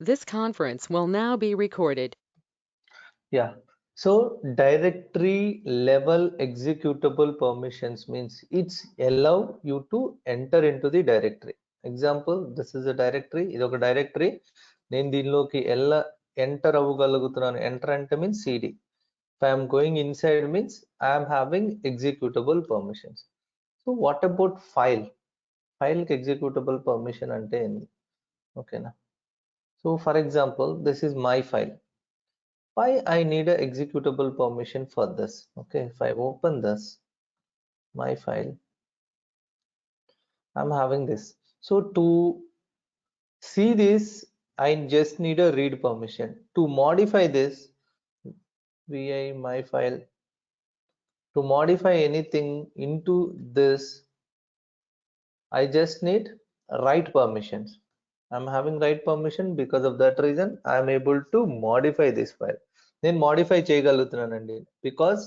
This conference will now be recorded. Yeah. So directory level executable permissions means it's allow you to enter into the directory. Example, this is a directory. ఇది ఒక directory. నేను దీనిలోకి enter అవ్వగలుగుతున్నాను. Enter అంటే means CD. If I am going inside means I am having executable permissions. So what about file? File కి executable permission అంటే ఏంది? ఓకేనా? So for example, this is my file. Why I need a executable permission for this? Okay, if I open this, my file, I'm having this. So to see this, I just need a read permission. To modify this, vi my file, to modify anything into this, I just need write permissions. I'm having write permission. Because of that reason I'm able to modify this file. Then modify చేయగలుగుతున్నానండి because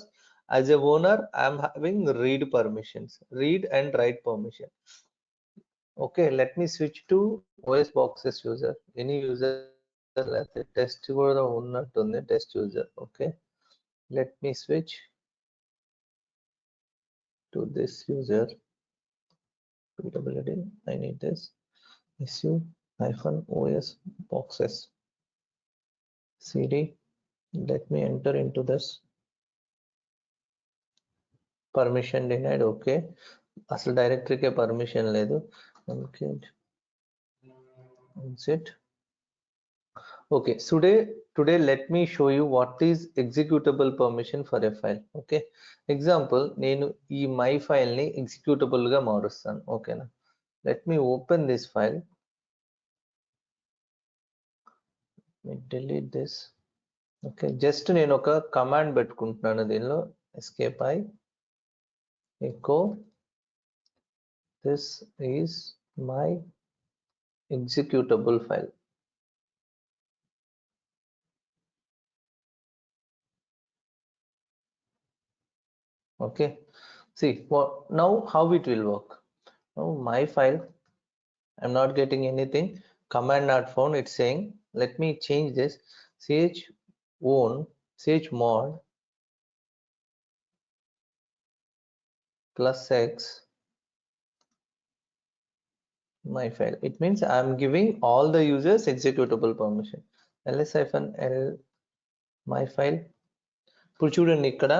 as a owner I'm having read permissions, read and write permission. Okay, let me switch to OS boxes user. Any user లేకపోతే test కూడా ఉన్నట్టుంది test user. Okay, let me switch to this user. PWD, I need this su-os boxes cd. Let me enter into this. Permission denied. Okay, అసలు డైరెక్టరీకే permission లేదు. Okay, exit. Okay, today let me show you what is executable permission for a file. Okay, example, నేను ఈ my file ని executable గా మారుస్తాను. ఓకేనా, let me open this file. Let me delete this. Okay, just నేను ఒక command పెట్టుకుంటున్నాను దీనిలో, escape I echo this is my executable file. Okay, see what now how it will work. Now my file, I'm not getting anything, command not found, it's saying. Let me change this, chmod plus x my file. It means I'm giving all the users executable permission. ls-l my file. ఇప్పుడు చూడండి ఇక్కడ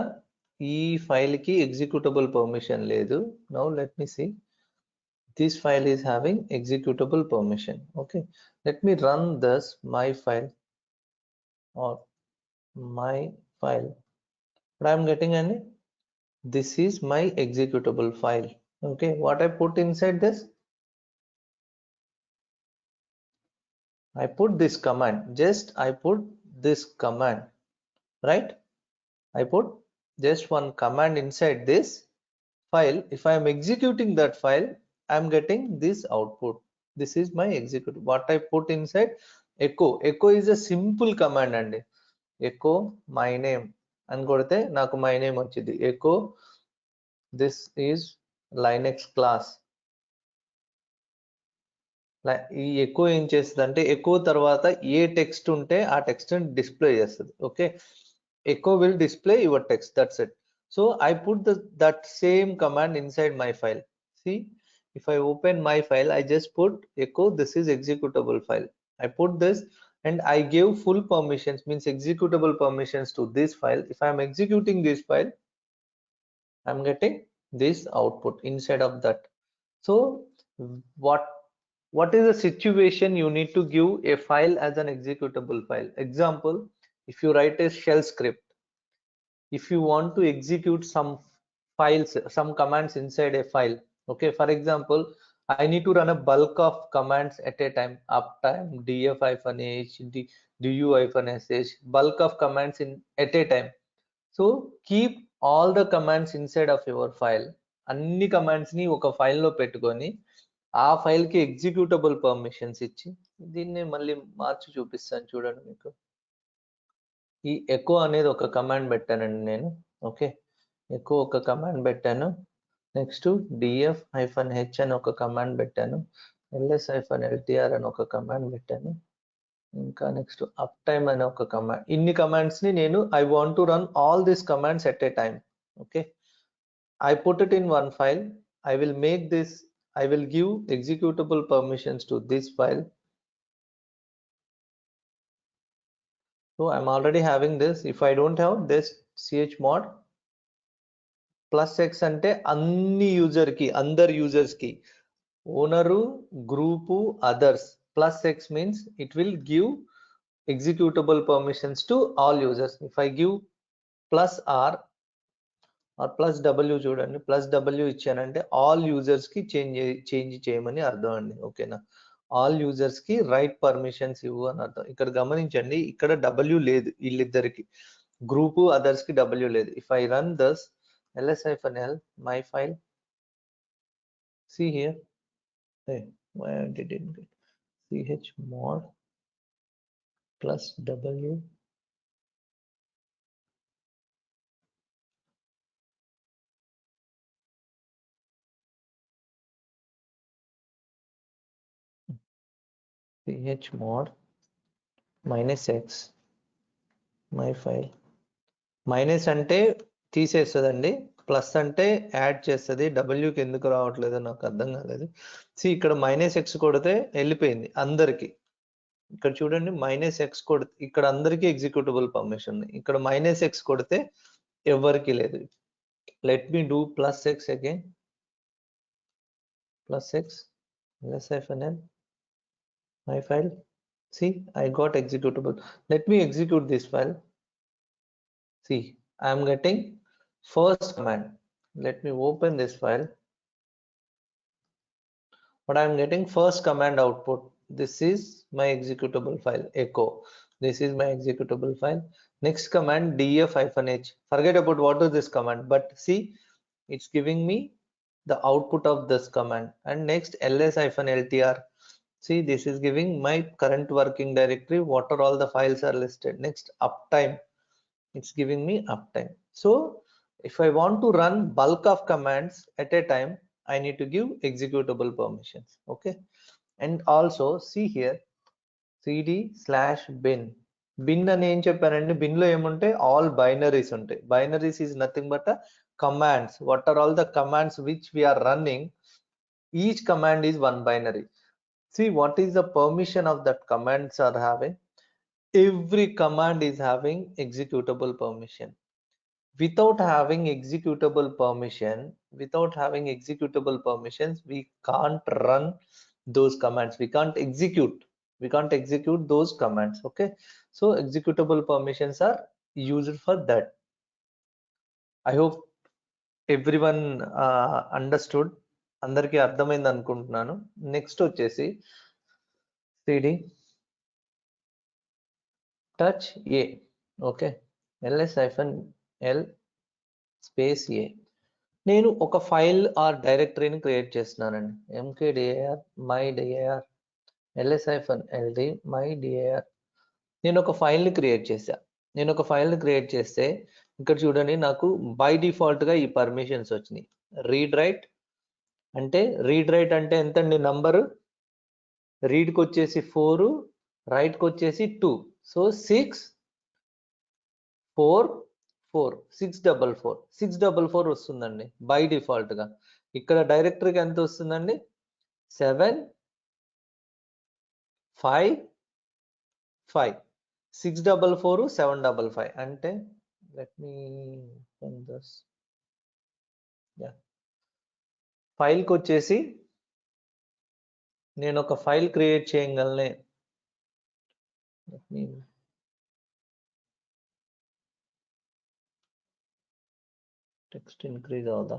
ఈ file కి executable permission లేదు. Now let me see, this file is having executable permission. Okay, let me run this my file or my file. What I'm getting, and this is my executable file. Okay, what I put inside this, I put this command, just I put this command, right? I put just one command inside this file. If I am executing that file, I am getting this output. This is my execute. What I put inside, echo is a simple command and echo my name and కొడితే నాకు my name వచ్చింది. Echo this is Linux class. ఈ echo ఏం చేస్తుంది అంటే echo తర్వాత ఏ text ఉంటే ఆ టెక్స్ట్ డిస్ప్లే చేస్తుంది. Okay, echo will display your text, that's it. So I put that same command inside my file. See, if I open my file, I just put echo this is executable file. I put this and I gave full permissions, means executable permissions to this file. If I am executing this file, I'm getting this output inside of that. So what is the situation you need to give a file as an executable file? Example, if you write a shell script, if you want to execute some files, some commands inside a file. Okay, for example, I need to run a bulk of commands at a time, uptime, df-h, du-sh, bulk of commands in at a time. So keep all the commands inside of your file. అన్ని commands ని ఒక file లో పెట్టుకొని ఆ file కి executable permissions ఇచ్చి దీన్ని మళ్ళీ మార్చి చూపిస్తాను చూడండి మీకు. ఈ ఎకో అనేది ఒక కమాండ్ పెట్టానండి నేను. ఓకే, ఎకో ఒక కమాండ్ పెట్టాను. నెక్స్ట్ df-h అని ఒక కమాండ్ పెట్టాను. ls-ltr అని ఒక కమాండ్ పెట్టాను. ఇంకా నెక్స్ట్ అప్ టైమ్ అనే ఒక కమాండ్. ఇన్ని కమాండ్స్ ని నేను I want to run all these commands at a time. Okay, I put it in one file. I will make this, I will give executable permissions to this file. So I'm already having this. If I don't have this chmod plus x ante anni user ki, అందరు users ki, owner, group, others, plus x means it will give executable permissions to all users. If I give plus r or plus w, చూడండి plus w ఇచ్చానంటే all users కి change చేయమని అర్థం అండి. ఓకేనా, all users కి write permissions ఇవ్వు అని అర్థం. ఇక్కడ గమనించండి, ఇక్కడ w లేదు వీళ్ళిద్దరికి, గ్రూప్ అదర్స్ కి w లేదు. If I run this ls-l my file, see here, hey, why I didn't get chmod plus w chmod minus x my file. Minus అంటే తీసేస్తుందండి, ప్లస్ అంటే యాడ్ చేస్తుంది. డబ్ల్యూకి ఎందుకు రావట్లేదో నాకు అర్థం కాలేదు. ఇక్కడ మైనస్ ఎక్స్ కొడితే వెళ్ళిపోయింది అందరికి. ఇక్కడ చూడండి మైనస్ ఎక్స్ కొడితే ఇక్కడ అందరికీ ఎగ్జిక్యూటబుల్ పర్మిషన్ ఉంది. ఇక్కడ మైనస్ ఎక్స్ కొడితే ఎవరికి లేదు. Let me do plus X again, plus X ls-l my file. See, I got executable. Let me execute this file. See, I am getting first command. Let me open this file. But I am getting first command output. This is my executable file, echo. This is my executable file. Next command df-h. Forget about what is this command, but see, it's giving me the output of this command. And next ls-ltr. See, this is giving my current working directory, what are all the files are listed. Next uptime, it's giving me uptime. So if I want to run bulk of commands at a time, I need to give executable permissions. Okay, and also see here cd/bin. bin అని ఏం చెప్పానండి, bin లో ఏముంటాయి, all binaries ఉంటాయి. Binaries is nothing but a commands. What are all the commands which we are running? Each command is one binary. See, what is the permission of that commands are having? Every command is having executable permission. Without having executable permissions, we can't run those commands. We can't execute those commands. Okay, so executable permissions are used for that. I hope everyone understood. అందరికీ అర్థమైంది అనుకుంటున్నాను. Next వచ్చేసి cd touch a. Okay, ls-l space a. నేను ఒక file or డైరెక్టరీని create చేస్తున్నానండి. mkdir mydir ls-ld mydir. నేను ఒక ఫైల్ని క్రియేట్ చేస్తే ఇక్కడ చూడండి, నాకు బై డిఫాల్ట్ గా ఈ పర్మిషన్స్ వచ్చినాయి. రీడ్ రైట్ అంటే ఎంతండి నంబరు, రీడ్కి వచ్చేసి 4, రైట్కి వచ్చేసి 2. సో 644 వస్తుందండి బై డిఫాల్ట్ గా. ఇక్కడ డైరెక్టరీకి ఎంత వస్తుందండి, 755 644 755 అంటే లెట్ మీ ఓపెన్ దిస్. ఫైల్కి వచ్చేసి నేను ఒక ఫైల్ క్రియేట్ చేయగలనే. టెక్స్ట్ ఇంక్రీజ్ అవుదా,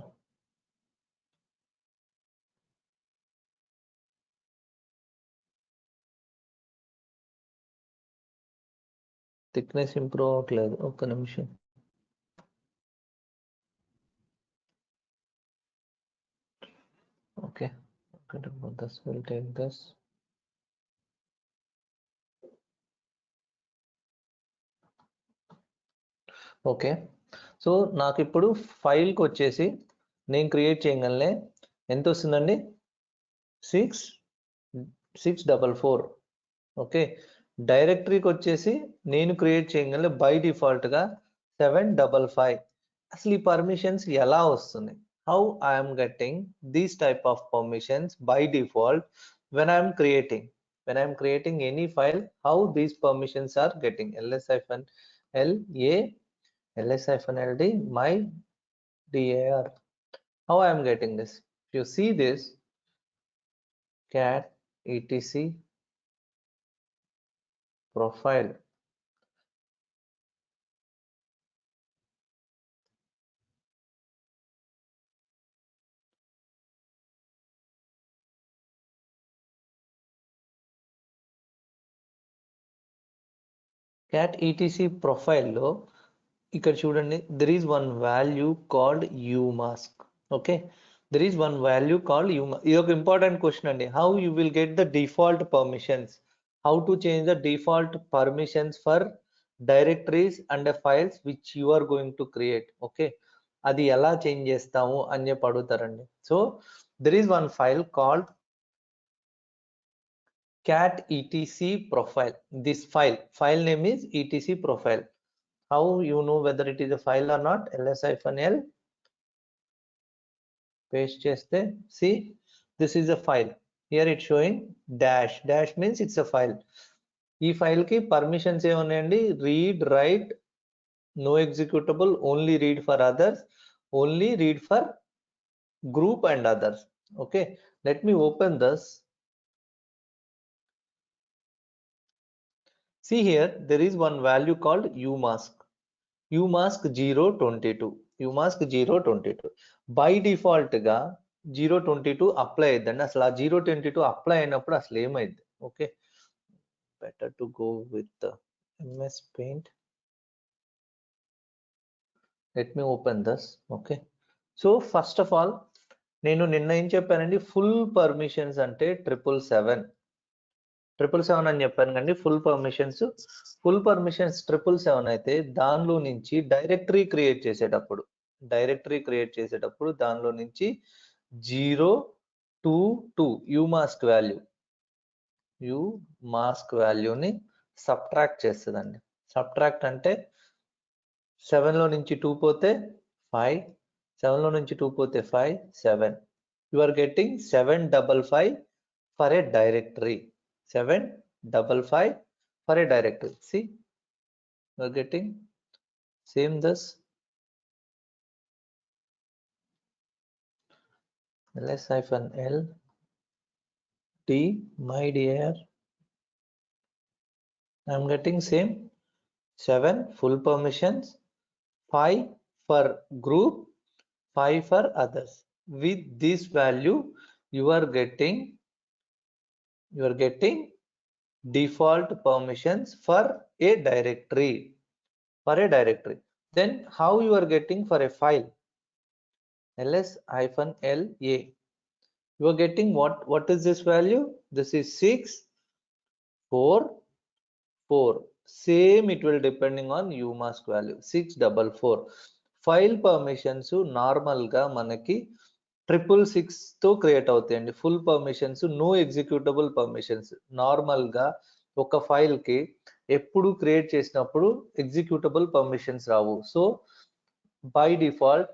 థిక్నెస్ ఇంప్రూవ్ అవ్వట్లేదు, ఒక్క నిమిషం. Okay, this will take this. Okay, so నాకు ఇప్పుడు ఫైల్కి వచ్చేసి నేను క్రియేట్ చేయగలనే ఎంత వస్తుందండి, 644. ఓకే, డైరెక్టరీకి వచ్చేసి నేను క్రియేట్ చేయగల బై డిఫాల్ట్ గా 755. అసలు ఈ పర్మిషన్స్ ఎలా వస్తున్నాయి? How I'm getting these type of permissions by default when I'm creating any file, how these permissions are getting? ls-l a ls-ld my dar. How I am getting this? If you see this, cat etc profile, cat etc profile లో ఇక్కడ చూడండి, there is one value called UMASK. okay, there is one value called UMASK. ఇది ఒక important question అండి. how you will get the default permissions, how to change the default permissions for directories and the files which you are going to create. okay, అది ఎలా change చేస్తాము అని చెప్పి అడుగుతారండి. So there is one file called cat etc profile. This file name is etc profile. How you know whether it is a file or not? ls-l paste cheste, see, this is a file. Here it's showing dash means it's a file. ఈ file కి permissions ఏమున్నాయండి? Read, write, no executable, only read for others, only read for group and others. Okay, let me open this. See here, there is one value called UMASK 022. UMASK 022 by default గా 022 apply అయ్యిందండి. అసలు ఆ 022 apply అయినప్పుడు అసలు ఏమైంది? Okay, better to go with MS Paint. Let me open this. okay, so first of all, నేను నిన్న ఏం చెప్పానండి? ఫుల్ పర్మిషన్స్ అంటే 777 అని చెప్పాను కండి. ఫుల్ పర్మిషన్స్ 777 అయితే దానిలో నుంచి డైరెక్టరీ క్రియేట్ చేసేటప్పుడు దానిలో నుంచి 022 UMASK వాల్యూని సబ్ట్రాక్ట్ చేస్తుందండి. సబ్ట్రాక్ట్ అంటే 7 లో నుంచి 2 పోతే 5, 7 లో నుంచి 2 పోతే 5, 7. You are getting 755 for a directory. 755 for a directory. See, you are getting same this ls-l d my dir. I am getting same 7 full permissions, 5 for group, 5 for others. With this value you are getting default permissions for a directory. Then how you are getting for a file? ls-la, you are getting what is this value? This is 644. Same, it will depending on UMASK value 644. File permissions normal గా మనకి 666 తో create అవుతాయండి. Full permissions, no executable permissions. Normal గా ఒక file కి ఎప్పుడు create చేసినప్పుడు executable permissions రావు. సో బై డిఫాల్ట్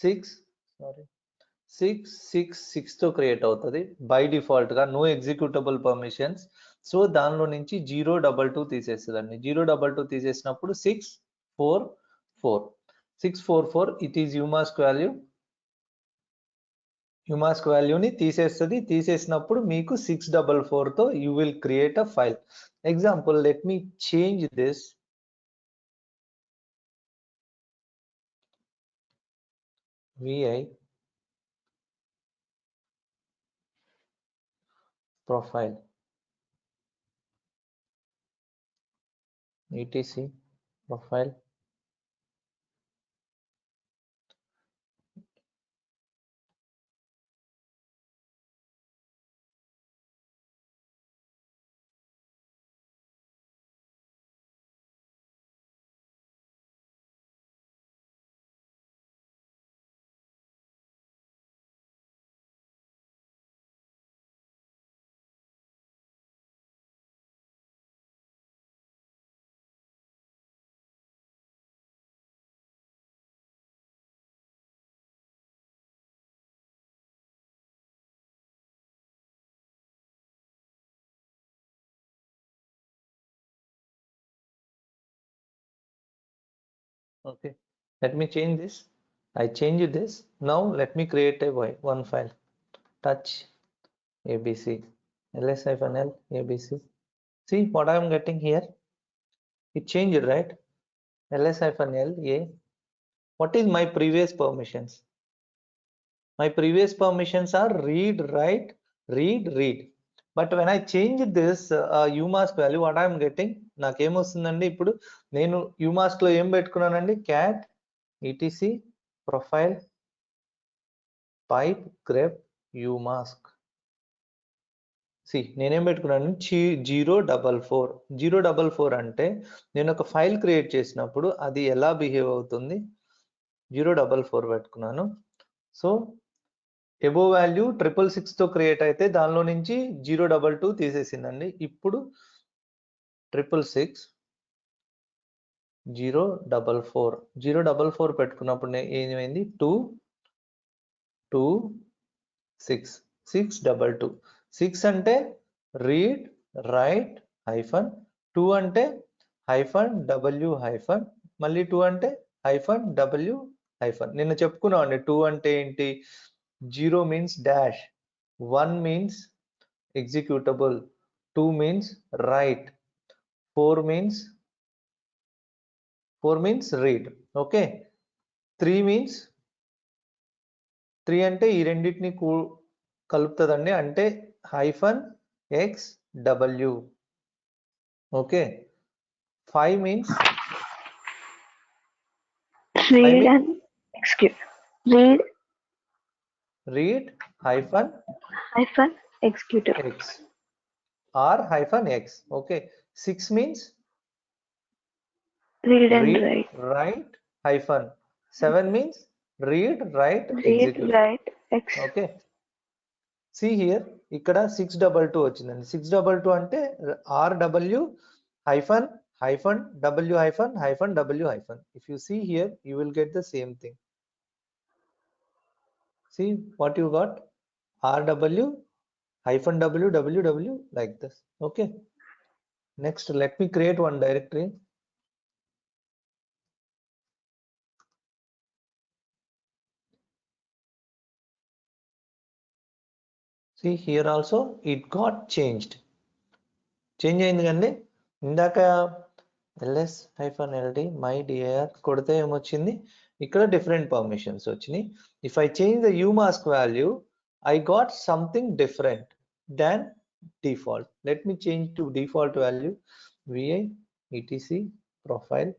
666 తో క్రియేట్ అవుతుంది. బై డిఫాల్ట్ గా నో ఎగ్జిక్యూటబుల్ పర్మిషన్స్. సో దానిలో నుంచి 022 తీసేస్తుందండి. 022 తీసేసినప్పుడు 644 ఇట్ ఈస్ UMASK వాల్యూని తీసేస్తుంది. తీసేసినప్పుడు మీకు 644 తో you will create a file. Example, let me change this vi profile etc profile Okay, let me change this. I change this. Now let me create a one file. Touch ABC ls-l ABC. See what I am getting here? It changed, right? ls-l a. What is my previous permissions? My previous permissions are read, write, read. But when I change this UMASK value, what I am getting? నాకేమొస్తుందండి ఇప్పుడు నేను UMASK లో ఏం పెట్టుకున్నానండి? cat etc profile pipe grep UMASK. నేనేం పెట్టుకున్నాను? 044 అంటే నేను ఒక ఫైల్ క్రియేట్ చేసినప్పుడు అది ఎలా బిహేవ్ అవుతుంది? 044 పెట్టుకున్నాను. సో ఎబో వాల్యూ 666 తో క్రియేట్ అయితే దానిలో నుంచి 022 తీసేసిందండి. ఇప్పుడు 666 044 పెట్టుకున్నప్పుడు ఏమైంది? 2 2 6 622 6 అంటే రీడ్ రైట్ హైఫన్ 2 అంటే హైఫన్ w హైఫన్ మళ్ళీ 2 అంటే హైఫన్ w హైఫన్. నిన్న చెప్పుకున్నాం అండి 2 అంటే ఏంటి? 0 means dash, 1 means executable, 2 means write, 4 means read. Okay, 3 means 3 అంటే ఈ రెండింటిని కలుపుతుందండి, అంటే hyphen xw. Okay, 5 means read and execute. read hyphen executable. x or hyphen x. Okay, 6 means read and write hyphen 7 means read write execute. write x. Okay, see here ఇక్కడ 622 వచ్చిందండి. 622 అంటే rw hyphen w hyphen w hyphen. If you see here, you will get the same thing. See what you got? rw hyphen w like this. Okay, next let me create one directory. See here also it got changed. Change అయింది కండి. ఇందాక ls-ld my dir కొడితే ఏమొచ్చింది? ఇక్కడ different permissions వచ్చినాయి. If I change the UMASK value, I got something different than default. Let me change to default value. vi etc profile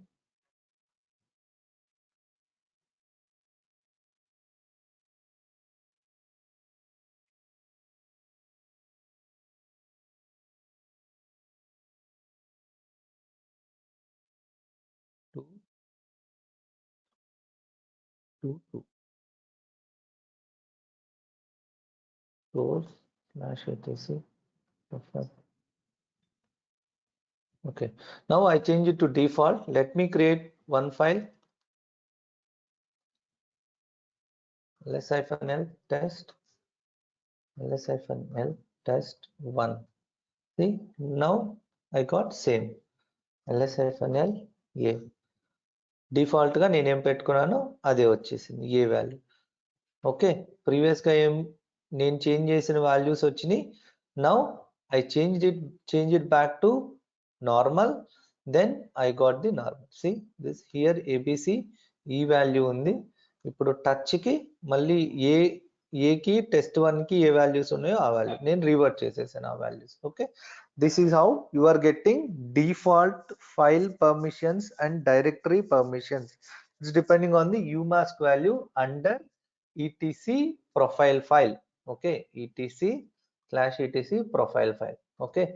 to 2 source/etc profile. Okay, now I change it to default. Let me create one file, ls-l test ls-l test 1. See, now I got same ls-l a. Default గా నేనేం పెట్టుకున్నానో అదే వచ్చేసింది ఏ value. Okay, previous గా నేను change చేసిన values వచ్చినాయి. Now I change it back to normal, then I got the normal. See this here ABC ఈ value ఉంది. ఇప్పుడు టచ్ కి మళ్ళీ ఏకి టెస్ట్ 1 కి ఏ వాల్యూస్ ఉన్నాయో ఆ వాల్యూ నేను రివర్ట్ చేసేసాను ఆ values. Okay, this is how you are getting default file permissions and directory permissions. It's depending on the UMASK value under etc profile file. Okay, etc/etc profile file. Okay,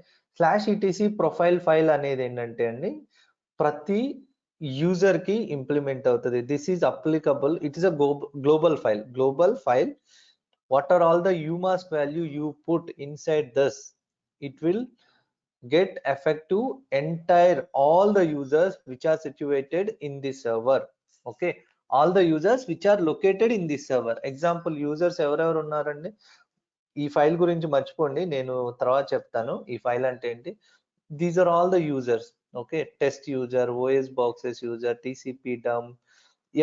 /etc profile file అనేది ఏంటంటే అండి ప్రతి user కి implement అవుతుంది. This is applicable, it is a global file. What are all the UMASK value you put inside this, it will get effective entire all the users which are situated in this server. Okay, all the users which are located in this server. Example users ఎవరెవరు ఉన్నారండి? ఈ file గురించి మర్చిపోండి, నేను తర్వాత చెప్తాను ఈ file అంటే ఏంటి. These are all the users. Okay, test user, OS boxes user, TCP dump,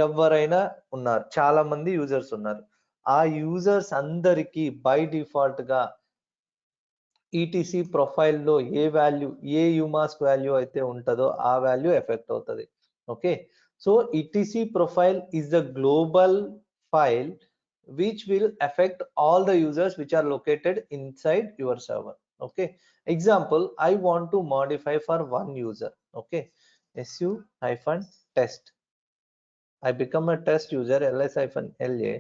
ఎవరైనా ఉన్నారు, చాలా మంది యూజర్స్ ఉన్నారు. ఆ యూజర్స్ అందరికీ బై డిఫాల్ట్ గా ఈటీసీ ప్రొఫైల్లో ఏ వాల్యూ, ఏ యుమాస్క్ వాల్యూ అయితే ఉంటుందో ఆ వాల్యూ ఎఫెక్ట్ అవుతుంది. Okay, so ETC profile is the global file which will affect all the users which are located inside your server. Okay, example, I want to modify for one user. Okay, su-test, I become a test user, ls-la.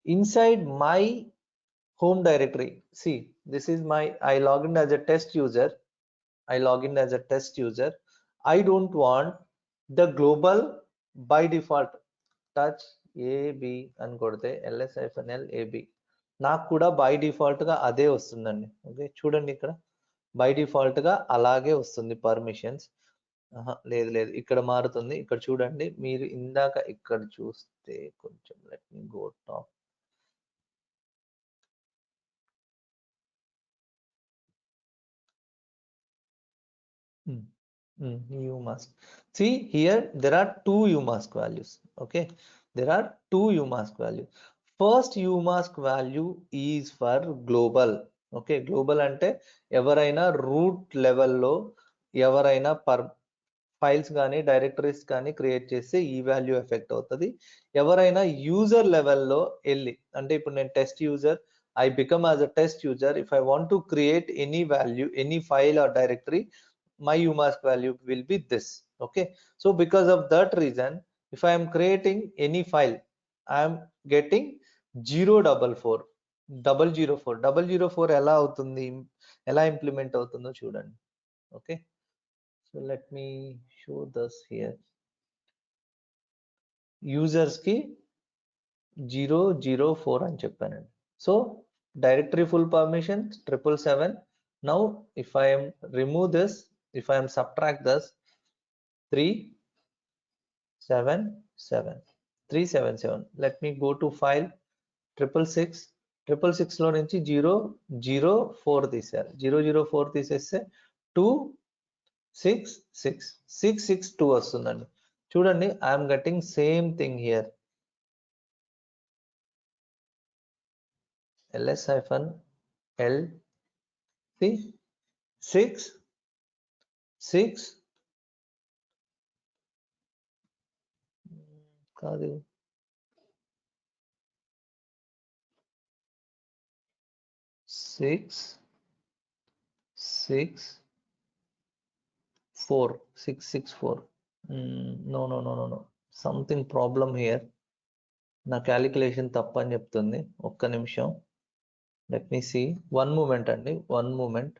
Inside my home directory, see, this is my, I log in as a test user, I don't want the global by default touch ab అని కొడితే ls-l ab నాకు కూడా by default గా అదే వస్తుందండి. Okay, చూడండి ఇక్కడ by default గా అలాగే వస్తుంది పర్మిషన్స్. లేదు లేదు, ఇక్కడ మారుతుంది. ఇక్కడ చూడండి, మీరు ఇందాక ఇక్కడ చూస్తే కొంచెం let me go top. UMASK. See here, there are two UMASK values. Okay, there are two UMASK values. First UMASK value is for global. Okay, global అంటే ఎవరైనా రూట్ లెవెల్లో ఎవరైనా ఫైల్స్ కానీ డైరెక్టరీస్ కానీ క్రియేట్ చేస్తే ఈ వాల్యూ ఎఫెక్ట్ అవుతుంది. ఎవరైనా యూజర్ లెవెల్లో వెళ్ళి, అంటే ఇప్పుడు నేను test user, I become as a test user, if I want to create any value, any file or directory, my UMASK value will be this. Okay, so because of that reason, if I am creating any file, I am getting 044 004 ఎలా అవుతుంది, ఎలా implement అవుతుందో చూడండి. Okay, so let me show this here. Users కి 004 అని చెప్పానండి. So directory full permission 777. Now if I am remove this, if I am subtract this 377, let me go to file 666 లో నుంచి 004 తీసారు. 004 తీసేస్తే 662 వస్తుందండి. చూడండి, I'm getting same thing here, ls-l see 6 కాదు 664. No, something problem here. నా calculation తప్పని చెప్తుంది. ఒక్క నిమిషం, let me see. One moment అండి, వన్ మూమెంట్.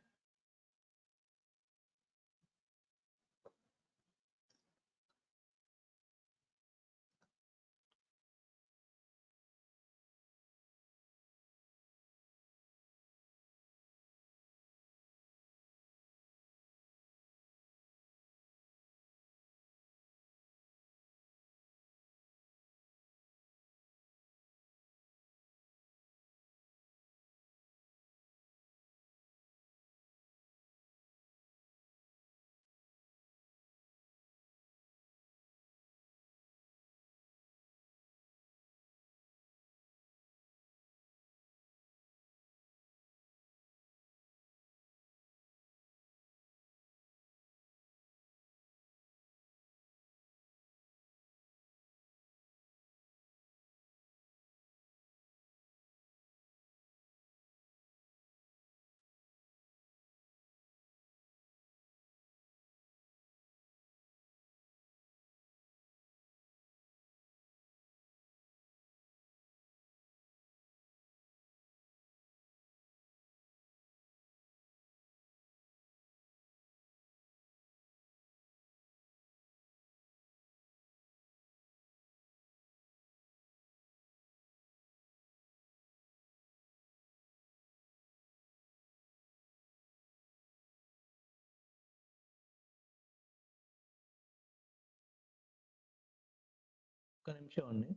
ఒక్క నిమిషం అండి.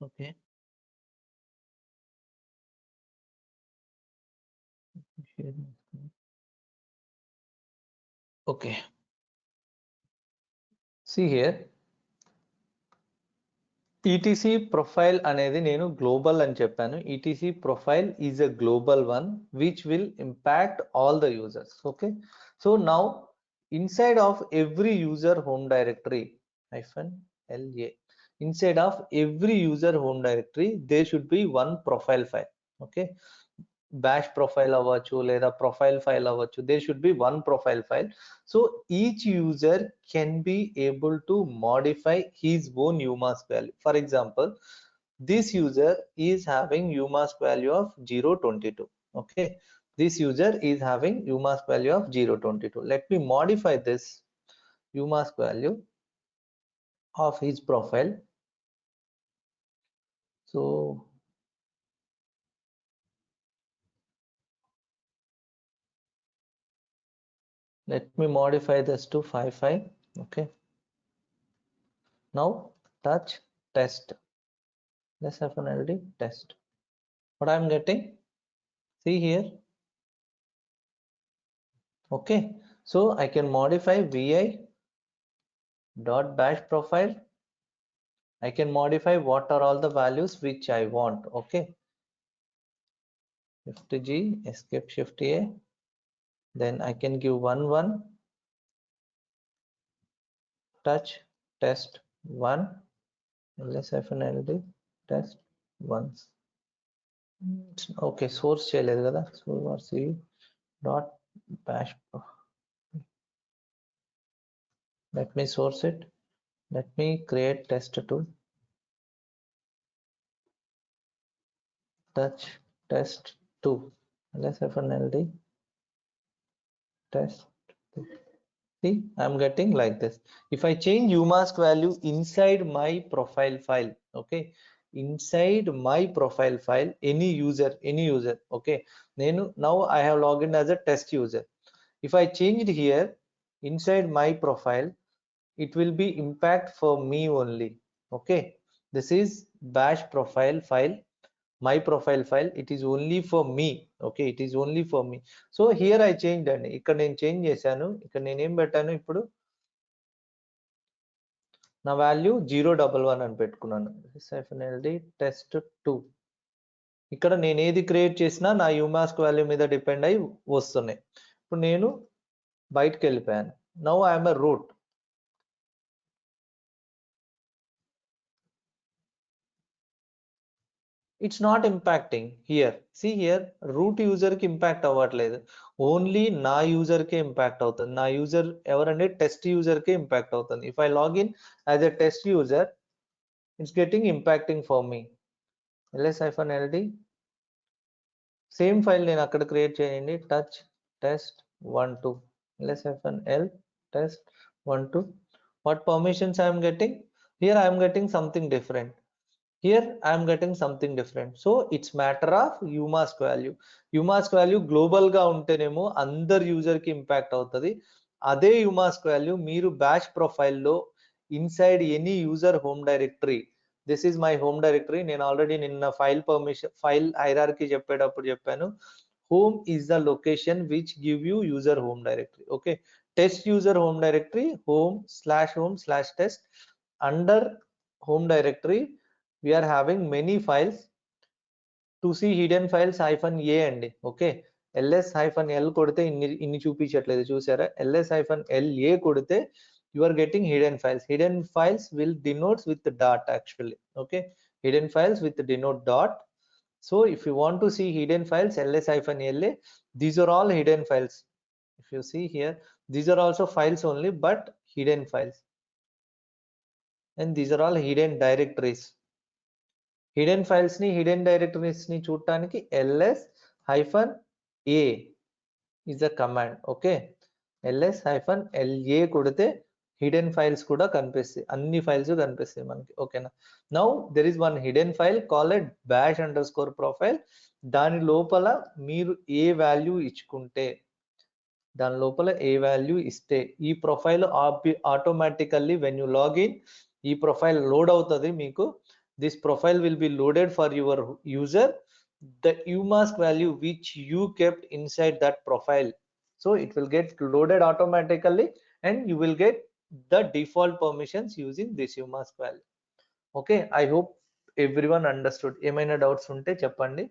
Okay. Okay. See here. ETC profile అనేది నేను గ్లోబల్ అని చెప్పాను. ETC profile is a global one which will impact all the users. Okay. So now inside of every user home directory -LA, inside of every user home directory there should be one profile file. Okay. Bash profile అవ్వచ్చు లేదా profile file అవ్వచ్చు, there should be one profile file. So each user can be able to modify his own UMASK value. For example, this user is having UMASK value of 0.22. Okay, this user is having UMASK value of 0.22. Let me modify this UMASK value of his profile. So let me modify this to 55. Okay, now touch test. Let's have an LD test. What I'm getting, see here. Okay, so I can modify vi dot bash profile. I can modify what are all the values which I want. Okay, shift G, escape shift A, then I can give 1 touch test 1 ls-ld test once. Okay, source చేయలేదు కదా, source dot bash. Let me source it. Let me create test2 touch test2 ls-ld test. See, I'm getting like this. If I change UMASK value inside my profile file, okay, inside my profile file, any user, okay, now I have logged in as a test user. If I change it here inside my profile, it will be impact for me only. Okay, this is bash profile file, my profile file, it is only for me. Okay, it is only for me. So here I changed అండి, ఇక్కడ నేను change చేశాను. ఇక్కడ నేను ఏం పెట్టాను, ఇప్పుడు నా వాల్యూ 011 అని పెట్టుకున్నాను. -ld test2. ఇక్కడ నేను ఏది క్రియేట్ చేసినా నా UMASK వాల్యూ మీద డిపెండ్ అయి వస్తున్నాయి. ఇప్పుడు నేను బయటకు వెళ్ళిపోయాను. Now I'm a root. It's not impacting here. See here, root user కి ఇంపాక్ట్ అవ్వట్లేదు, ఓన్లీ నా యూజర్ కే ఇంపాక్ట్ అవుతుంది. నా యూజర్ ఎవరంటే టెస్ట్ యూజర్ కే ఇంపాక్ట్ అవుతుంది. If I login as a test user, it's getting impacting for me. ls-ld same file నేను అక్కడ create చేయండి, touch test 12 ls-l test 12. what permissions I am getting here? I am getting something different. Here I am getting something different. So it's matter of UMASK value. UMASK value global గా ఉంటేనేమో అందరు user కి impact అవుతుంది. అదే UMASK value మీరు bash profile లో inside any user home directory, this is my home directory. నేను already నిన్న ఫైల్ పర్మిషన్, ఫైల్ హైరార్కీ చెప్పేటప్పుడు చెప్పాను, home is the location which give you user home directory. Okay, test user home directory, home/home/test. Under home directory we are having many files. To see hidden files -a అండి. Okay, ls-l కొడితే ఇన్ని చూపించట్లేదు, చూసారా? ls-la కొడితే you are getting hidden files. Hidden files will denotes with the dot actually. Okay, hidden files with denote dot. So if you want to see hidden files, ls-la, these are all hidden files. If you see here, these are also files only, but hidden files, and these are all hidden directories. Hidden files ని, hidden directories ని చూడటానికి ls-a is a command. Okay, ls-la కొడితే hidden files కూడా కనిపిస్తాయి, అన్ని files కనిపిస్తాయి మనకి. ఓకేనా? Now there is one hidden file called bash_profile. దాని లోపల మీరు ఏ వాల్యూ ఇచ్చుకుంటే, దాని లోపల ఏ వాల్యూ ఇస్తే ఈ profile automatically when you login ఈ ప్రొఫైల్ లోడ్ అవుతుంది మీకు. This profile will be loaded for your user, the UMASK value which you kept inside that profile. So it will get loaded automatically and you will get the default permissions using this UMASK value. Okay, I hope everyone understood. ఏమైనా doubts ఉంటే చెప్పండి,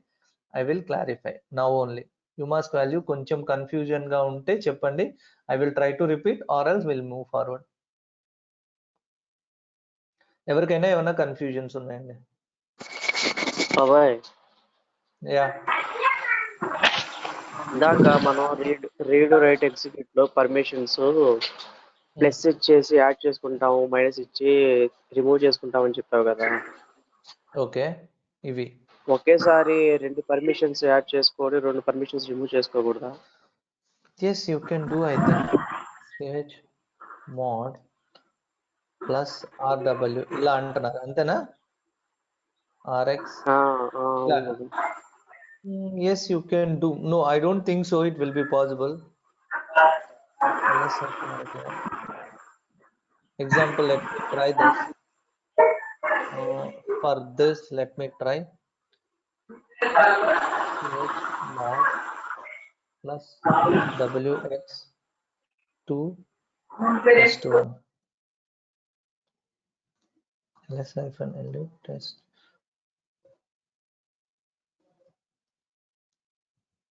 I will clarify now only. UMASK value కొంచెం confusion గా ఉంటే చెప్పండి, I will try to repeat or else we'll move forward. ఎవరికైనా ఏమైనా confusions ఉన్నాయండి? బాబాయ్ యా, ఇందాక మనం రీడ్ రైట్ ఎగ్జిక్యూట్ లో పర్మిషన్స్ ప్లస్ ఇచ్చేసి యాడ్ చేసుకుంటాము, మైనస్ ఇచ్చి రిమూవ్ చేసుకుంటాం అని చెప్పావు కదా. ఓకే, ఇవి ఒకేసారి 2 పర్మిషన్స్ యాడ్ చేసుకొని 2 పర్మిషన్స్ రిమూవ్ చేసుకోకూడదా? yes you can do, I think ch mod plus rw ఇలా అంటున్నారు అంతేనా? rx ఇలా. Yes you can do. No, I don't think so it will be possible. Let's example, let me try this. For this let me try ch mod plus wx to test1 ls hyphen ld test.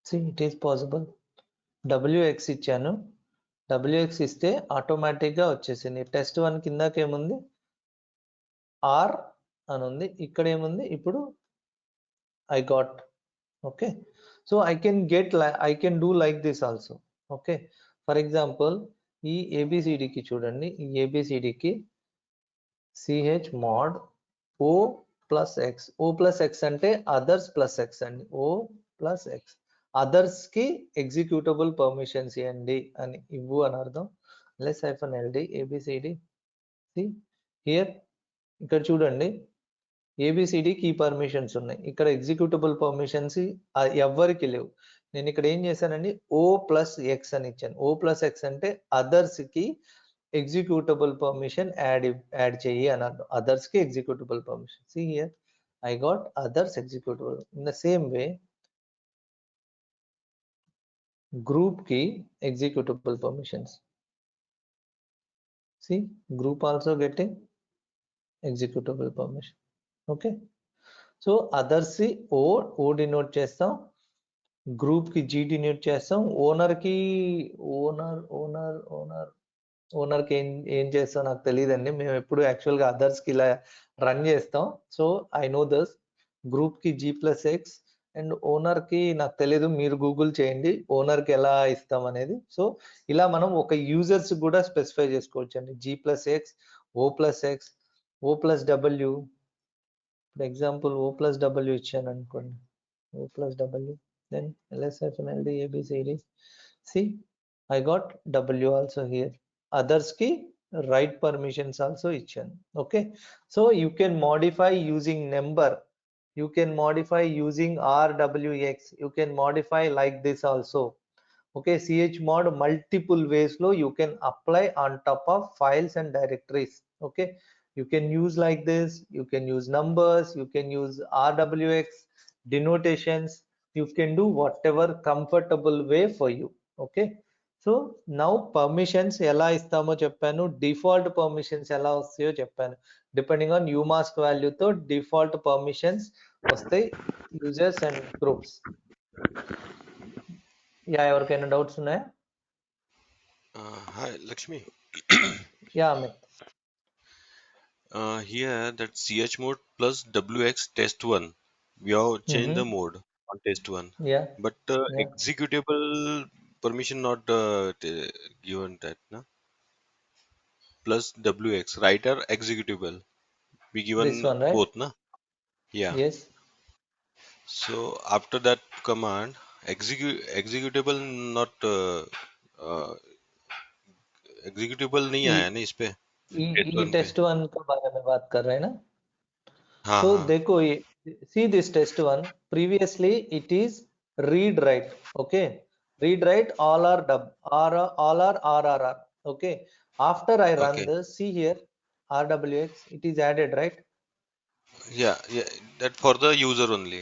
See, it is possible. wx ఇచ్చాను, wx ఇస్తే automatic గా వచ్చేసింది. test1 కిందకి ఏముంది, r అని ఉంది, ఇక్కడ ఏముంది ఇప్పుడు I got. Okay, so I can get I can do like this also. Okay, for example ఈ abcd కి చూడండి, ఈ abcd కి ch mod o plus x. o plus x అంటే others plus x అండి, o plus x అదర్స్ కి executable permissions ఇవ్వండి అని ఇవ్వు అని అర్థం. Less hyphen ld abcd. see here, ఇక్కడ చూడండి ఏబిసిడి కీ పర్మిషన్స్ ఉన్నాయి, ఇక్కడ ఎగ్జిక్యూటబుల్ పర్మిషన్స్ ఎవ్వరికి లేవు. నేను ఇక్కడ ఏం చేశానండి, ఓ ప్లస్ ఎక్స్ అని ఇచ్చాను. ఓ ప్లస్ ఎక్స్ అంటే అదర్స్ కి ఎగ్జిక్యూటబుల్ పర్మిషన్ యాడ్ చెయ్యి అని అర్థం. అదర్స్ కి executable permission. see here I got others executable. in the same way group key executable permissions. see, group also getting executable permission. okay, so others కి o denote చేస్తాం, group కి G denote చేస్తాం, owner కి owner కి ఏం చేస్తాం నాకు తెలియదండి, మేము ఎప్పుడు యాక్చువల్ గా అదర్స్ కి ఇలా రన్ చేస్తాం. So I know thus. Group కి G plus X and owner కి నాకు తెలియదు, మీరు గూగుల్ చేయండి ఓనర్ కి ఎలా ఇస్తాం అనేది. సో ఇలా మనం ఒక యూజర్స్ కూడా స్పెసిఫై చేసుకోవచ్చు అండి, G plus X, O plus X, O plus W. For example O plus W ఇచ్చాను అనుకోండి, O plus W, then ls hyphen ld abcd. see, I got w also here. others ki write permissions also ఇచ్చాను. okay, so you can modify using number, you can modify using rwx, you can modify like this also. okay, chmod multiple ways lo you can apply on top of files and directories. okay, you can use like this, you can use numbers, you can use rwx denotations, you can do whatever comfortable way for you. okay, so now permissions ఎలా ఇస్తామో చెప్పాను, default permissions ఎలా వస్తాయో చెప్పాను. Depending on UMASK value తో default permissions వస్తాయి users and groups. Yeah, ఎవరికైనా doubts ఉన్నాయా? Hi, Lakshmi. Yeah Amit. Here that chmod plus wx test1, we have changed the mode on test1, yeah but yeah executable permission not given that, na? Plus wx, writer executable, we given this one right. both, na? Yeah. Yes, So after that command, executable not uh, executable नहीं आया ना इस पे ये test1 पे. Test one के बारे में बात कर रहे हैं ना. हाँ So हाँ देखो ये, see this test one, previously it is read write. okay, read write all are all are rrr. okay, after I run okay this, see here rwx, it is added, right? Yeah, yeah, that for the user only.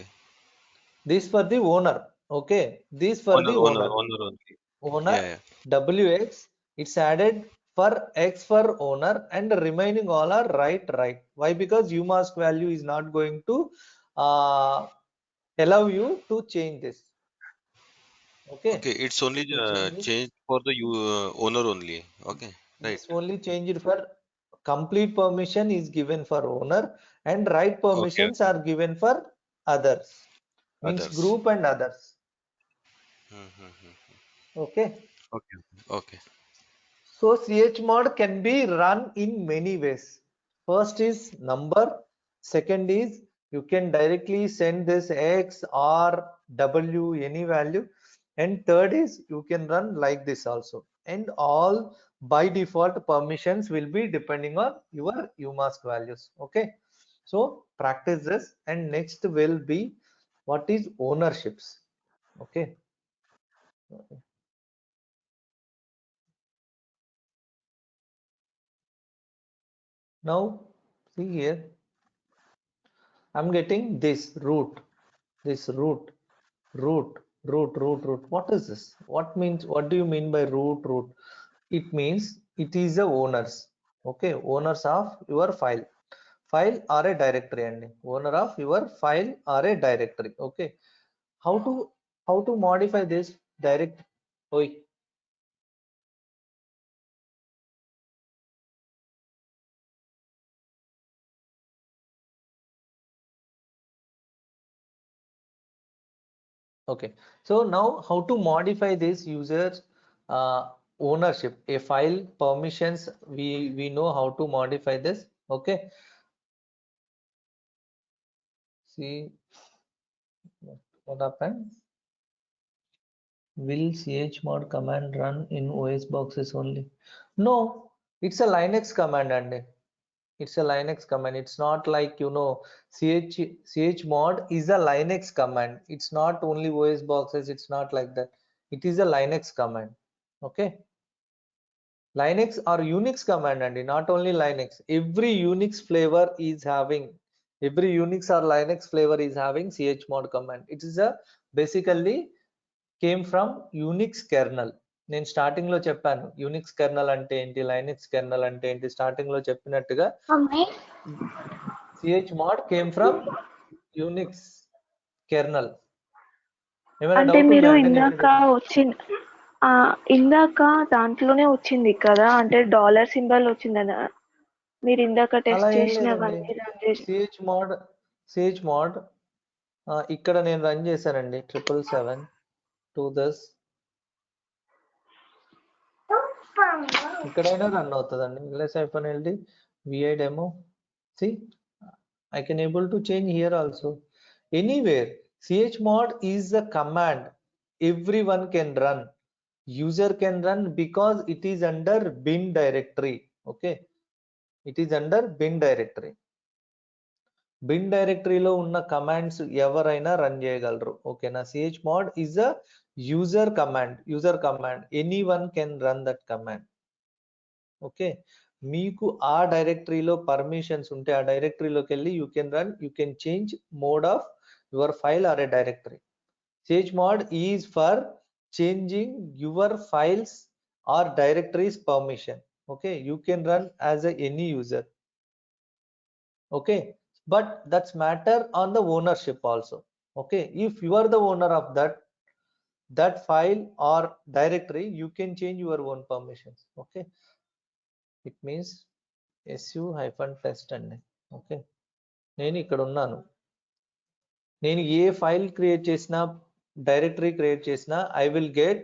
This for the owner. Okay, this for the owner. Owner only. Owner Yeah, yeah. wx, it's added for x for owner, and the remaining all are right. Why? Because UMASK value is not going to allow you to change this. Okay, Okay, it's only to change it, changed for the owner only. Okay, right. this only change it for complete permission is given for owner, and right Okay, permissions okay. are given for others, means Others. group and others. Mm-hmm. Okay. Okay, okay. So chmod can be run in many ways. First is number. Second is you can directly send this X or W any value. And third is you can run like this also. And all by default permissions will be depending on your UMASK values. Okay. So practice this, and next will be what is ownerships. Okay. Now see here. I'm getting this root, this root. What is this? What do you mean by root? It means it is the owners. Okay, owners of your file. File or a directory, and owner of your file or a directory. Okay. How to modify this direct? Oi, okay, so now how to modify this user ownership, a file permissions, we know how to modify this. Okay, see what happened. Will chmod command run in OS boxes only? No, it's a Linux command, and it's a Linux command. It's not like, chmod is a Linux command. It's not only OS boxes. It's not like that. It is a Linux command. Okay. Linux or Unix command, and not only Linux. Every Unix or Linux flavor is having chmod command. It is a basically came from Unix kernel. నేను starting లో చెప్పాను Unix kernel అంటే ఏంటి, Linux kernel అంటే ఏంటి. Starting లో చెప్పినట్టుగా chmod came from Unix kernel. ఏమైనా అంటే డౌట్ ఉందా మీరు అండి నేను ఇందాక వచ్చింది, ఇందాక దాంట్లోనే వచ్చింది కదా, అంటే డాలర్ సింబల్ వచ్చింది కదా, మీరు ఇందాక అలా టెస్ట్ ఏం లేదండి. చేసినవన్నీ రన్ చేసి. chmod ఇక్కడ నేను రన్ చేశానండి 777 టు దస్. ఇక్కడైనా రన్ అవుతుందండి. ls-ld vi demo. See, I can able to change here also. Anywhere, chmod is a command everyone can run. User can run because it is under bin directory. Okay, it is under bin directory. Bin డైరెక్టరీలో ఉన్న commands ఎవరైనా run చేయగలరు. ఓకేనా. chmod is a user command. Anyone can run that command. Okay, మీకు ఆ డైరెక్టరీలో permissions ఉంటే ఆ డైరెక్టరీలోకి వెళ్ళి you can change mode of your file or a directory. chmod is for changing your files or directories permission. Okay, you can run as any user. Okay, but that's matter on the ownership also. Okay, if you are the owner of that file or directory, you can change your own permissions. Okay, it means su-test అండి. Okay, నేను ఇక్కడ ఉన్నాను. నేను ఏ file create చేసినా, directory create చేసినా, I will get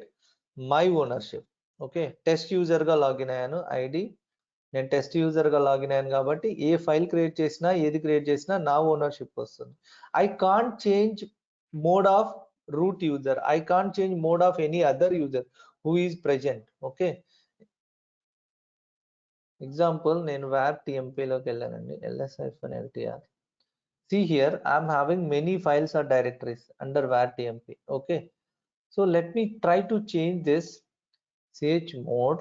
my ownership. Okay, test user గా login అయ్యాను, ID నేను టెస్ట్ యూజర్ గా లాగిన్ అయ్యాను కాబట్టి ఏ ఫైల్ క్రియేట్ చేసినా, ఏది క్రియేట్ చేసినా నా ఓనర్షిప్ వస్తుంది. I can't change mode of root user, I can't change mode of any other user who is present. Okay, example నేను var tmp లోకి వెళ్ళానండి, ls-ltr. See here, I'm having many files or directories under var tmp. Okay, so let me try to change this chmod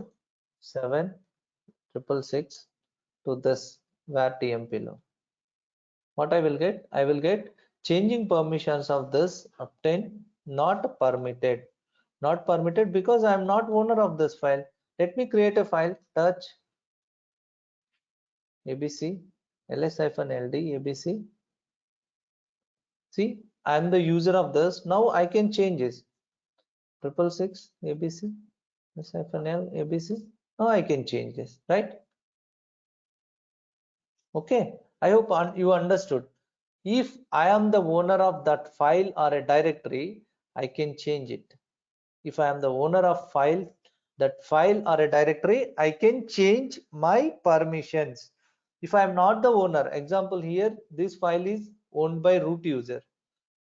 7666 to this var tmp లో. What I will get? I will get changing permissions of this obtain not permitted. Not permitted because I am not owner of this file. Let me create a file, touch abc ls-ld abc. See, I am the user of this. Now I can change this. 666 abc ls-l abc. Now I can change this, right? Okay, I hope you understood. If I am the owner of that file or a directory, I can change it. If I am the owner of that file or a directory, I can change my permissions. If I am not the owner, example here, this file is owned by root user.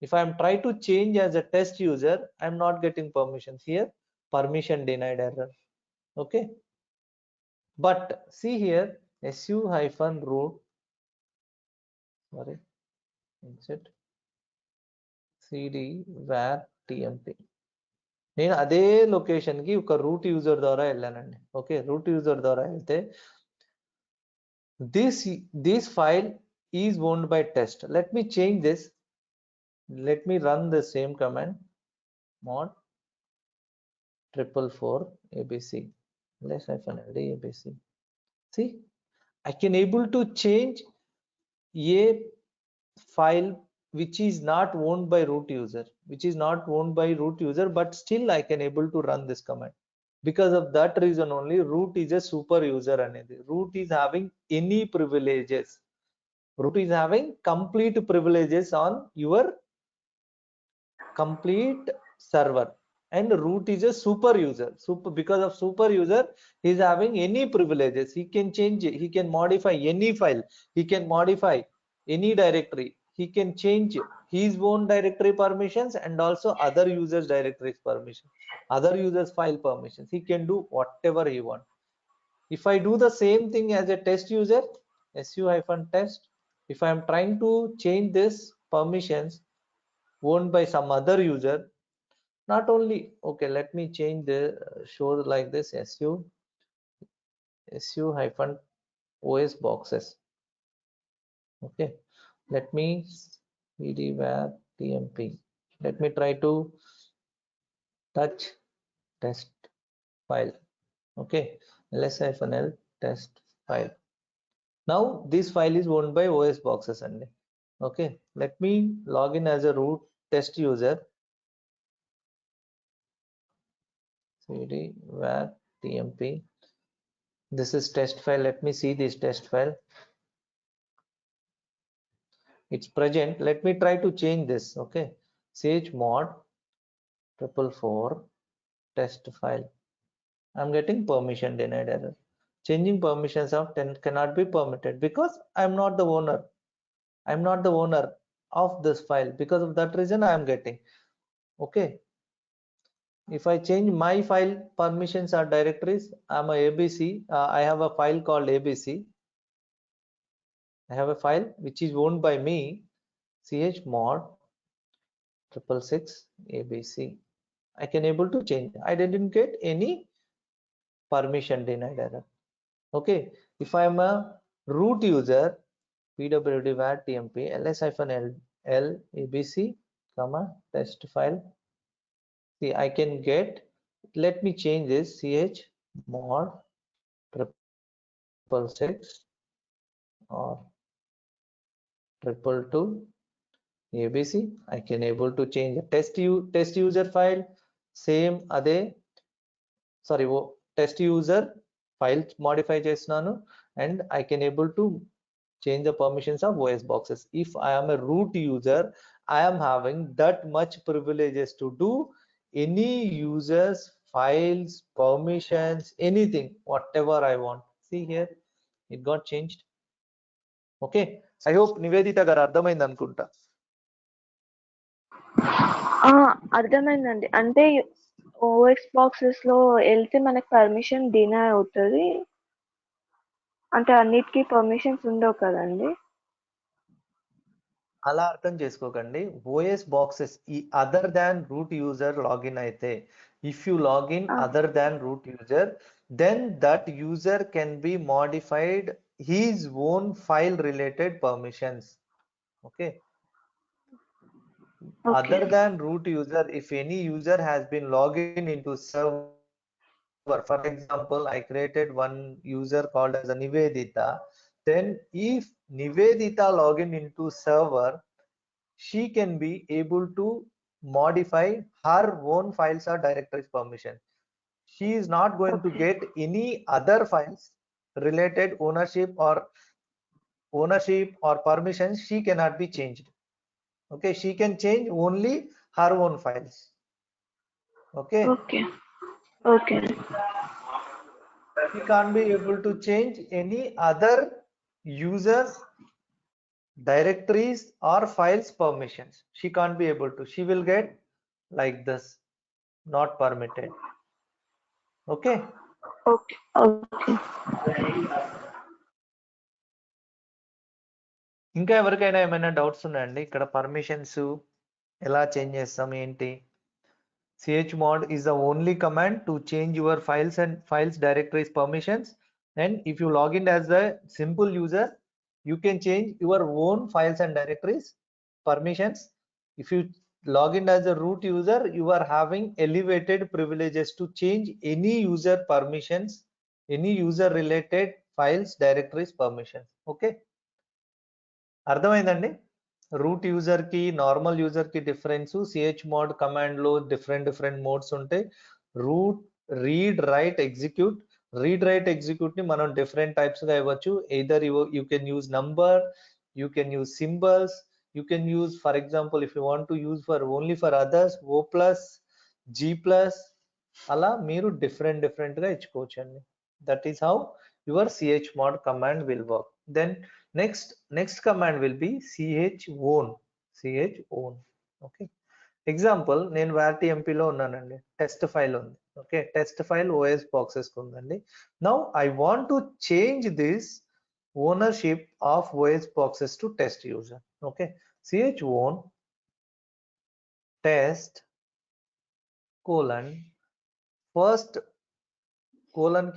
If I am trying to change as a test user, I am not getting permissions here. Permission denied error. Okay. But see here, su-root, sorry, exit cd var tmp. నేను అదే location కి ఒక root user ద్వారా వెళ్ళానండి. Okay, root user ద్వారా వెళ్తే this file is owned by test. Let me change this. Let me run the same command mod 444 abc ls-ld abc. See, I can able to change a file which is not owned by root user, but still I can able to run this command. Because of that reason only root is a super user అనేది. Root is having any privileges. Root is having complete privileges on your complete server, and root is a super user. Because of super user, he is having any privileges. He can change it, he can modify any file, he can modify any directory, he can change his own directory permissions and also other users directories permission, other users file permissions. He can do whatever he want. If I do the same thing as a test user, su-test, if I am trying to change this permissions owned by some other user, not only, okay, let me change the show like this, su-os boxes. Okay, let me cd var tmp. Let me try to touch test file. Okay, ls-l test file. Now this file is owned by os boxes only. Okay, let me log in as a root test user, cd var tmp. This is test file. Let me see this test file. It's present. Let me try to change this. Okay, chmod 444 test file. I'm getting permission denied error. Changing permissions of 10 cannot be permitted because I'm not the owner. I'm not the owner of this file. Because of that reason I am getting. Okay, if I change my file permissions or directories, I'm a abc. I have a file called abc. I have a file which is owned by me, chmod 666 abc. I can able to change. I didn't get any permission denied error. Okay, if I am a root user, pwd var tmp ls-l abc comma test file. See, I can get, let me change this, chmod 666 or 222 abc. I can able to change test user file, same అదే, sorry, test user file modify చేస్తున్నాను, and I can able to change the permissions of os boxes. If I am a root user, I am having that much privileges to do any users files permissions, anything whatever I want. See here, it got changed. Okay, I hope Nivedita గారు అర్థమైంది అనుకుంటా. అర్థమైందండి. అంటే OS boxes లో వెళ్తే మనకు permission deny అవుతుంది, అంటే అన్నిటికీ పర్మిషన్స్ ఉండవు కదండి. అలా అర్థం చేసుకోకండి. ఓఎస్ బాక్సెస్ ఈ other than root user login అయితే, if you login other than root user, then that user can be modified his own file related permissions. Okay. Okay. Other than root user, if any user has been logged in into server, for example, I created one user called as a Nivedita, then if Nivedita login into server, she can be able to modify her own files or directories permission. She is not going to Okay. get any other files related ownership or permissions. She cannot be changed. Okay, she can change only her own files. Okay, Okay. Okay. she can't be able to change any other users directories or files permissions. She can't be able to. She will get like this, not permitted. Okay. Okay. Okay. ఇంకా ఎవరికైనా ఏమైనా doubts ఉన్నాయండి? ఇక్కడ permissions ఎలా change చేస్తాం ఏంటి? chmod is the only command to change your files and files directories permissions, and if you log in as a simple user, you can change your own files and directories permissions. If you log in as a root user, you are having elevated privileges to change any user permissions, any user related files directories permissions. Okay, అర్థమైందండి? Root user కి normal user కి difference, chmod command లో different modes ఉంటాయి. Root, read write execute ని మనం different types గా ఇవ్వచ్చు. Either you can use number, you can use symbols, you can use for example if you want to use for only for others O+G+, అలా మీరు different గా ఇచ్చుకోవచ్చు అండి. That is how your chmod command will work. Then next command will be chown. Okay, example నేను vartmp లో ఉన్నానండి, test file ఉంది. Okay, test file OS boxes ఉందండి. Now I want to change this ownership of OS boxes to test user. Okay, chown test first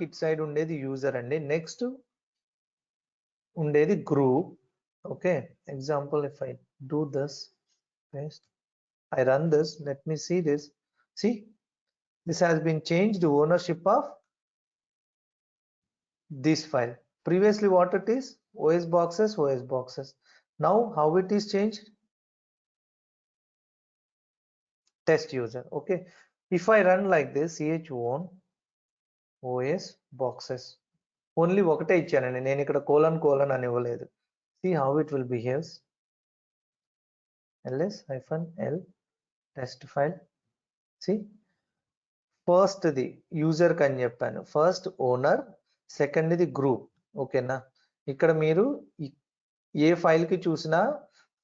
kit side ఉండేది user అండి, next ఉండేది group. Okay, example if I do this, paste, I run this, let me see this. See, this has been changed to ownership of this file. Previously what it is, OS boxes. Now how it is changed, test user. Okay, if I run like this, chown OS boxes, only ఒకటే ఇచ్చానండి, నేను ఇక్కడ colon అని ఇవ్వలేదు. See how it will behaves. ls-l test file. See, first the user కి అని చెప్పాను, first owner, second the group. ఓకేనా, ఇక్కడ మీరు ఏ ఫైల్ కి చూసినా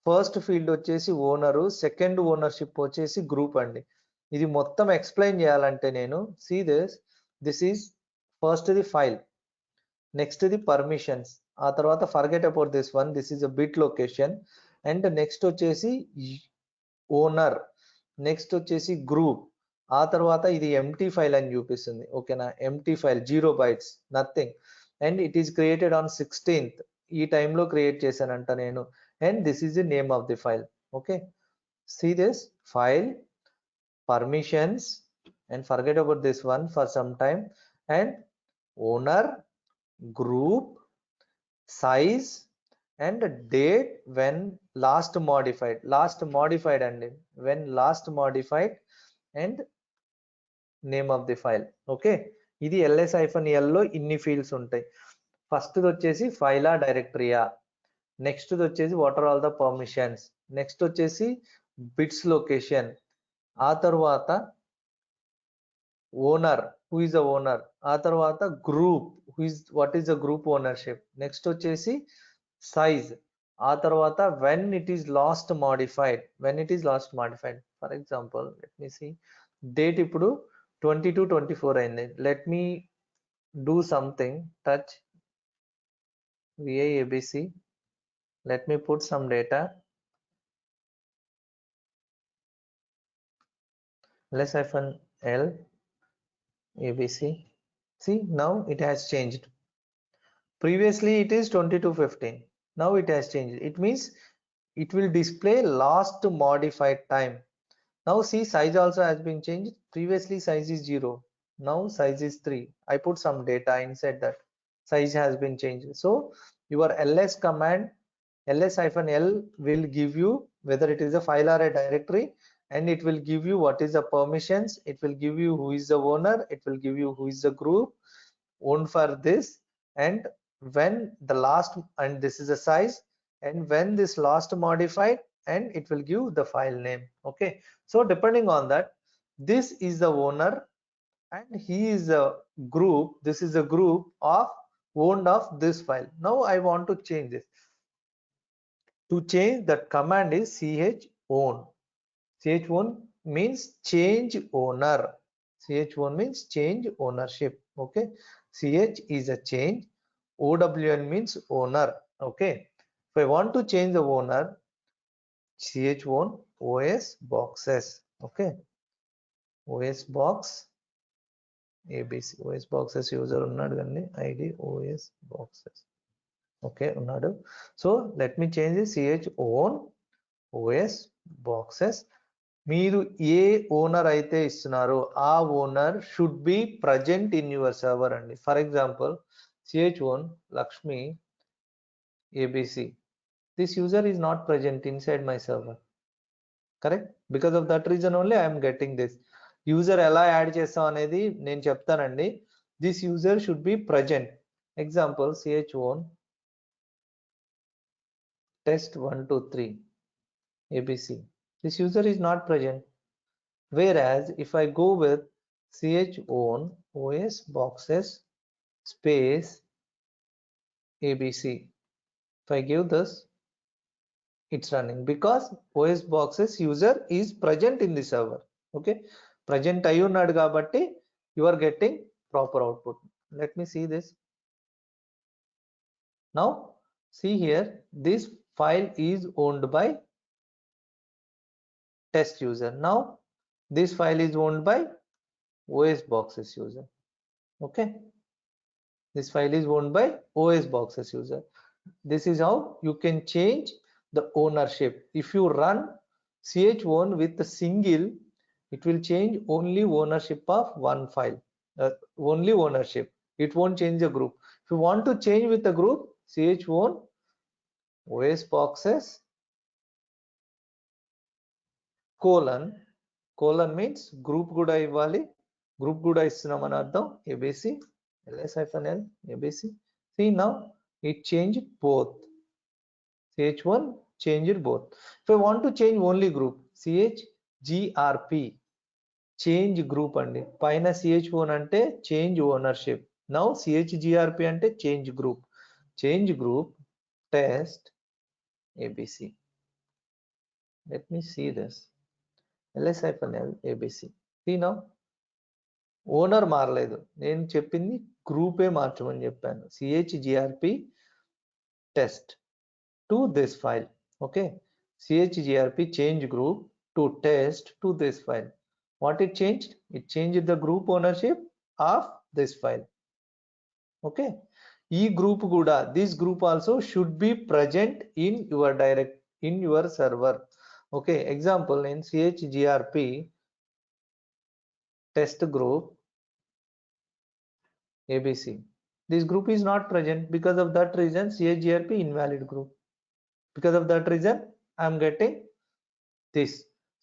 ఫస్ట్ ఫీల్డ్ వచ్చేసి ఓనరు, సెకండ్ ఓనర్షిప్ వచ్చేసి గ్రూప్ అండి. ఇది మొత్తం ఎక్స్ప్లెయిన్ చేయాలంటే నేను this is first the file, next the permissions, ఆ తర్వాత forget about this one, this is a bit location, and next వచ్చేసి ఓనర్, నెక్స్ట్ వచ్చేసి గ్రూప్, ఆ తర్వాత ఇది ఎంటీ ఫైల్ అని చూపిస్తుంది. ఓకేనా, empty file 0 bytes nothing, and it is created on 16th, ఈ టైంలో క్రియేట్ చేశానంట నేను, and this is the name of the file. Okay, see this file, permissions, and forget about this one for some time, and owner, group, size, and date when last modified and when last modified, and name of the file. Okay, ఇది ls-l లో ఇన్ని fields ఉంటాయి. First వచ్చేసి ఫైలా డైరెక్టరీయా, next వచ్చేసి what are all the permissions, next వచ్చేసి bits location, ఆ తర్వాత owner, who is the owner, ఆ తర్వాత group, what is the group ownership, next వచ్చేసి సైజ్, ఆ తర్వాత when it is last modified, for example let me see, date ఇప్పుడు 22/24 అయింది. Let me do something, touch VIABC, let me put some data, ls-l ABC. See, now it has changed. Previously it is 22/15, now it has changed. It means it will display last modified time. Now see, size also has been changed. Previously size is 0, now size is 3. I put some data inside that, size has been changed. So your ls command, ls-l will give you whether it is a file or a directory, and it will give you what is the permissions, it will give you who is the owner, it will give you who is the group owned for this, and when the last, and this is the size, and when this last modified, and it will give the file name. Okay, so depending on that, this is the owner and he is a group, this is a group of owned of this file. Now I want to change this. To change, that command is chown. Chown means change owner. Chown means change ownership. Okay, ch is a change, own means owner. Okay, if I want to change the owner, chown os boxes. Okay, os box abc, os boxes user unnadu ganni id os boxes. Okay, unnadu. So let me change this chown os boxes. మీరు ఏ owner అయితే ఇస్తున్నారో ఆ owner should be present in your server అండి. For example chown Lakshmi abc, this user is not present inside my server, correct? Because of that reason only I am getting this. User ఎలా add చేస్తాం అనేది నేను చెప్తానండి. This user should be present. Example chown test 123 abc, this user is not present. Whereas if I go with chown os boxes space abc, if I give this, it's running because os boxes user is present in the server. Okay, present ayi unnadu kabatti you are getting proper output. Let me see this. Now see here, this file is owned by test user. Now this file is owned by os boxes user. Okay, this file is owned by os boxes user. This is how you can change the ownership. If you run chown with a single, it will change only ownership of one file, only ownership, it won't change the group. If you want to change with the group, chown os boxes colon means group kuda ivvali, group kuda istunamani ardham, abc ls-l abc. See, now it changed both, chown changed both. If I want to change only group, chgrp change group andi, paina chown ante change ownership, now chgrp ante change group. Change group test abc. Let me see this, ls-l abc. See, now owner మారలేదు, నేను చెప్పింది గ్రూపే మార్చమని చెప్పాను. chgrp test to this file. Okay, chgrp change group to test to this file. What it changed? It changed the group ownership of this file. Okay, e group kuda, this group also should be present in your direct, in your server. Okay, example in chgrp test group abc, this group is not present. Because of that reason chgrp invalid group. Because of that reason I am getting this.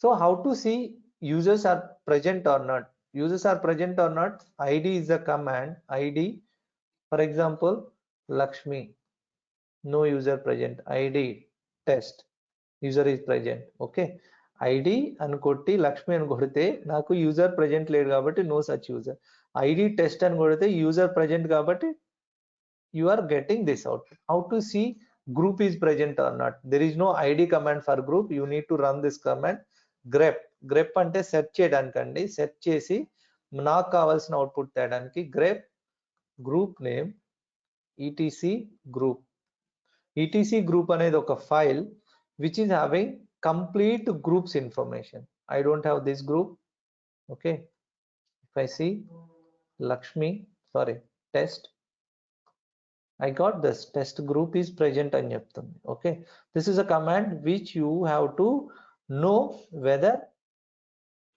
So how to see users are present or not? Users are present or not, id is the command. Id, for example Lakshmi, no user present, id test, user is present. Okay, id అని కొట్టి లక్ష్మి అని కొడితే నాకు user present లేడు కాబట్టి no such user. id test అని కొడితే user present కాబట్టి you are getting this output. How to see group is present or not? There is no id command for group. You need to run this command grep. Grep అంటే search చేయడానికండి, search చేసి నాకు కావాల్సిన output తేయడానికి grep group name etc group. etc group అనేది ఒక file which is having complete groups information. I don't have this group. Okay, if I see Lakshmi, sorry, test I got this test group is present అని చెప్తుంది. Okay, this is a command which you have to know whether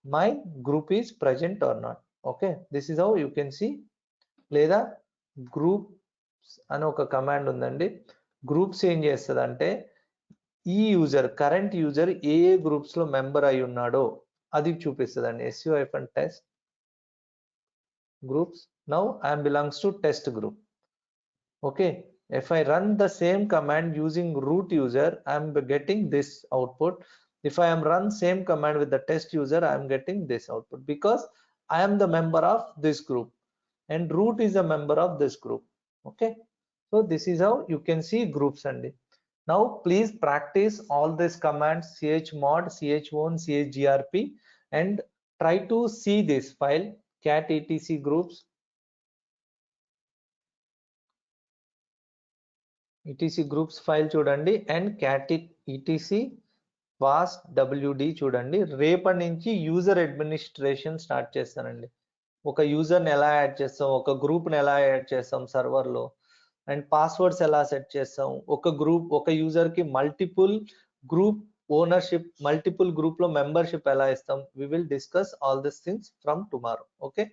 my group is present or not. Okay, this is how you can see. లేదా groups అని ఒక command ఉందండి. Groups ఏం చేస్తుందంటే ఈ user current user ఏ groups లో member అయి ఉన్నాడో అది చూపిస్తుందండి. su-test groups. Now I am belongs to test group. Okay, if I run the same command using root user, I am getting this output. If I am run same command with the test user, I am getting this output because I am the member of this group and root is a member of this group. Okay, so this is how you can see groups. And now please practice all these commands chmod, chown, chgrp and try to see this file cat etc groups, etc groups file చూడండి and cat etc fast wd చూడండి. రేపటి నుంచి user administration start చేస్తానండి. ఒక యూజర్ని ఎలా add చేస్తాం, ఒక గ్రూప్ని ఎలా యాడ్ చేస్తాం సర్వర్లో, అండ్ పాస్వర్డ్స్ ఎలా సెట్ చేస్తాం, ఒక యూజర్కి మల్టిపుల్ గ్రూప్ ఓనర్షిప్, మల్టిపుల్ గ్రూప్లో మెంబర్షిప్ ఎలా ఇస్తాం. We will discuss all this things from tomorrow. Okay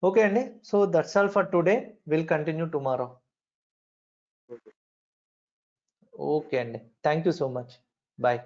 okay అండి, so that's all for today. Will continue tomorrow. Okay అండి, thank you so much. Bye.